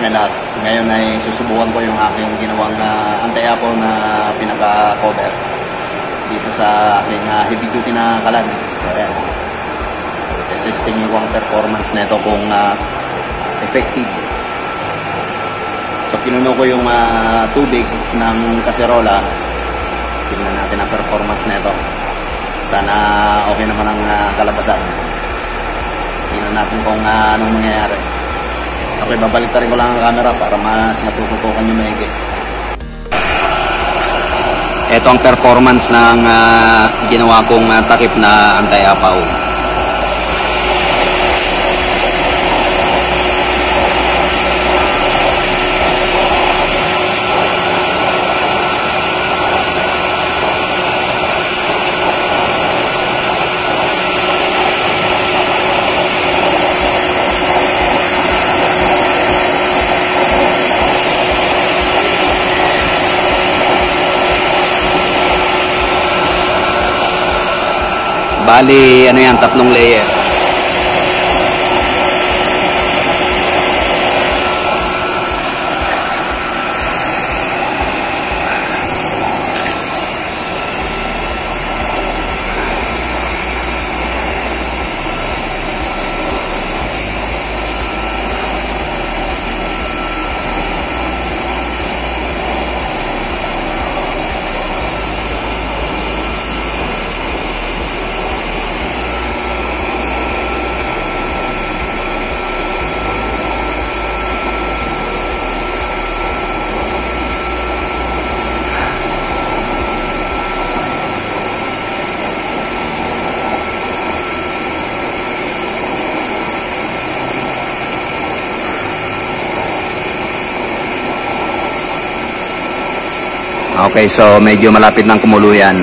na lahat. Ngayon ay susubukan ko yung aking ginawang anti-apo na pinaka-cover dito sa aking heavy duty na kalan. So ayan, testing ko ang performance nito kung effective. So pinuno ko yung tubig ng kaserola. Tingnan natin ang performance nito. Sana okay naman ang kalabasan. Tingnan natin kung anong mangyayari. Okay, babalik rin ko lang ang camera para mas natututukan nyo maigi. Ito ang performance ng ginawa kong takip na anti-apaw. Bali, ano yan, 3 layer. Okay, so medyo malapit ng kumulo yan.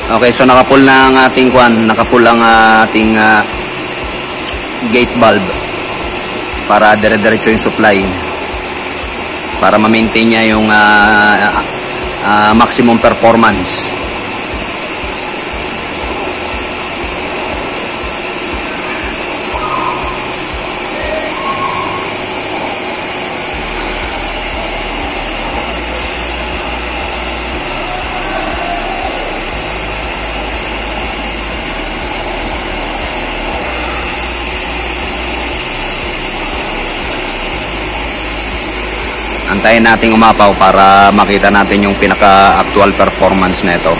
Okay, so nakapull na ang ating nakapull ang ating gate valve para dire-diretso yung supply para ma-maintain niya yung maximum performance. Antayin nating umapaw para makita natin yung pinaka-actual performance nito.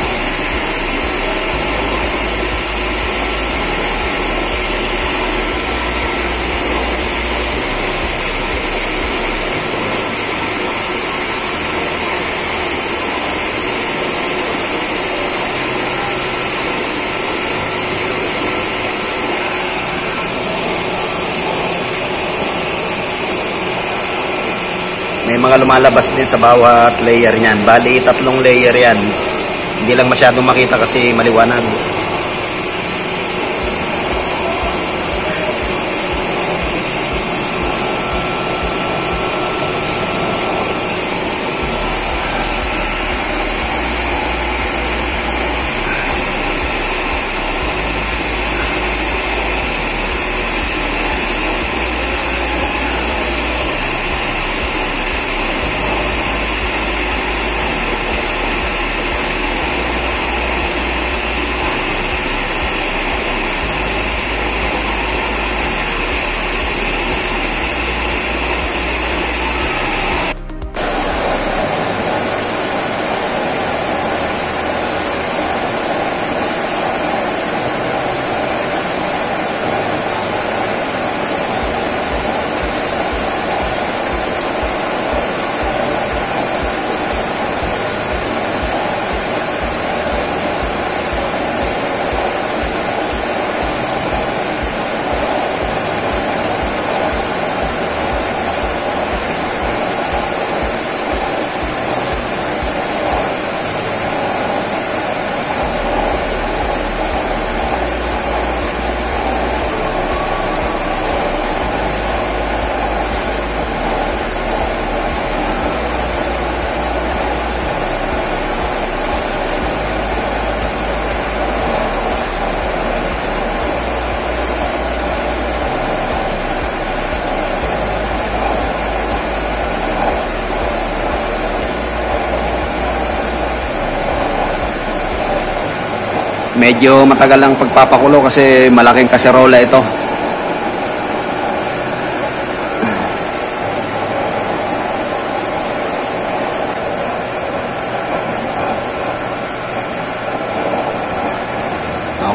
May mga lumalabas din sa bawat layer niyan. Bali, 3 layer yan. Hindi lang masyadong makita kasi maliwanag. Medyo matagal ang pagpapakulo kasi malaking kaserola ito.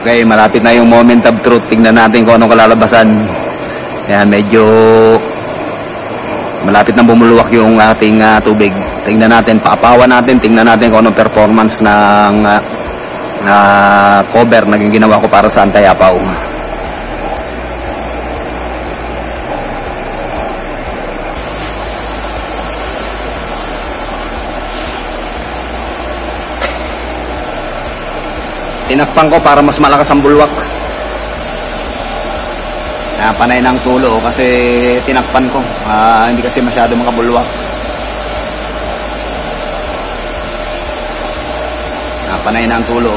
Okay, malapit na yung moment of truth. Tingnan natin kung anong kalalabasan. Ayan, medyo malapit na bumuluwak yung ating tubig. Tingnan natin, paapawan natin, tingnan natin kung anong performance ng cover na ginawa ko para sa anti-apaw. Tinakpan ko para mas malakas ang bulwak. Panay ng tulo kasi tinakpan ko. Hindi kasi masyado makabulwak. Panay ng tulo.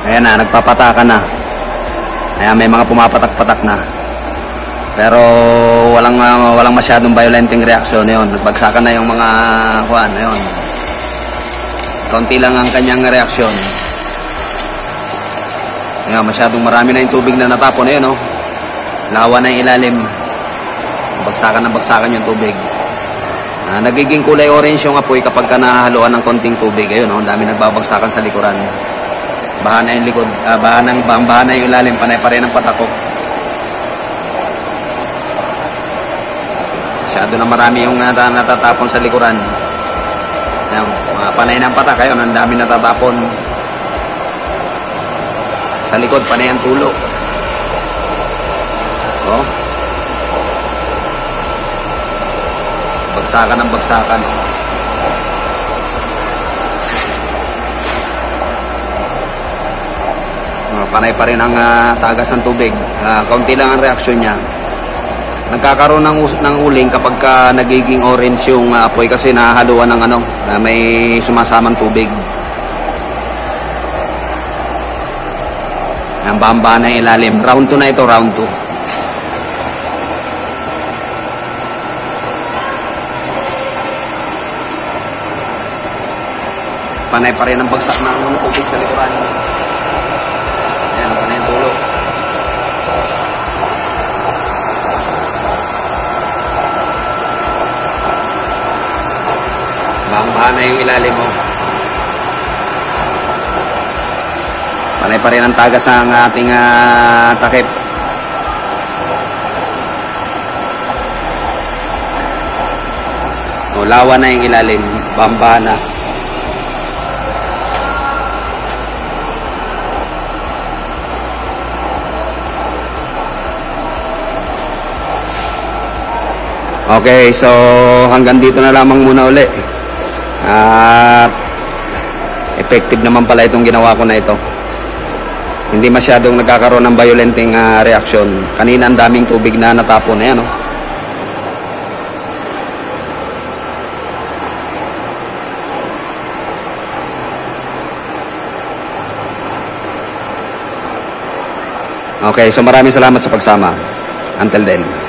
Ayan na, nagpapatakan na. Ayan, may mga pumapatak-patak na. Pero walang masyadong violenting reaction. Ayun, nagbagsakan na yung mga kuwan. Ayun. Kaunti lang ang kanyang reaksyon. Ayan, masyadong marami na yung tubig na natapon. Ayun, oh. Lawa na yung ilalim. Bagsakan na bagsakan yung tubig. Nagiging kulay orange yung apoy kapag ka nahaluan ng konting tubig. Ayun, oh, dami nagbabagsakan sa likuran. Baha na yung likod, baha na yung ilalim, panay pa rin ang patakok. Masyado na marami yung natatapon sa likuran. Panay ng patak, ayun, ang dami natatapon. Sa likod, panay ang tulo. Oh. Bagsakan ng bagsakan. Panay pa rin ang tagas ng tubig. Kaunti lang ang reaksyon niya. Nagkakaroon ng uling kapag nagiging orange yung apoy kasi nahahaluan ng may sumasamang tubig. Ang bamba na ilalim. Round 2 na ito, round 2. Panay pa rin ang bagsak ng tubig sa likuran. Ayan, panay ang tulo. Bahang-baha na yung ilalim mo. Panay pa rin ang tagas ng ating takip. O, lawa na yung ilalim. Bahang-baha na. Okay, so hanggang dito na lamang muna uli. At effective naman pala itong ginawa ko na ito. Hindi masyadong nagkakaroon ng violenting reaction. Kanina ang daming tubig na natapon. Ayan, oh. Okay, so maraming salamat sa pagsama. Until then.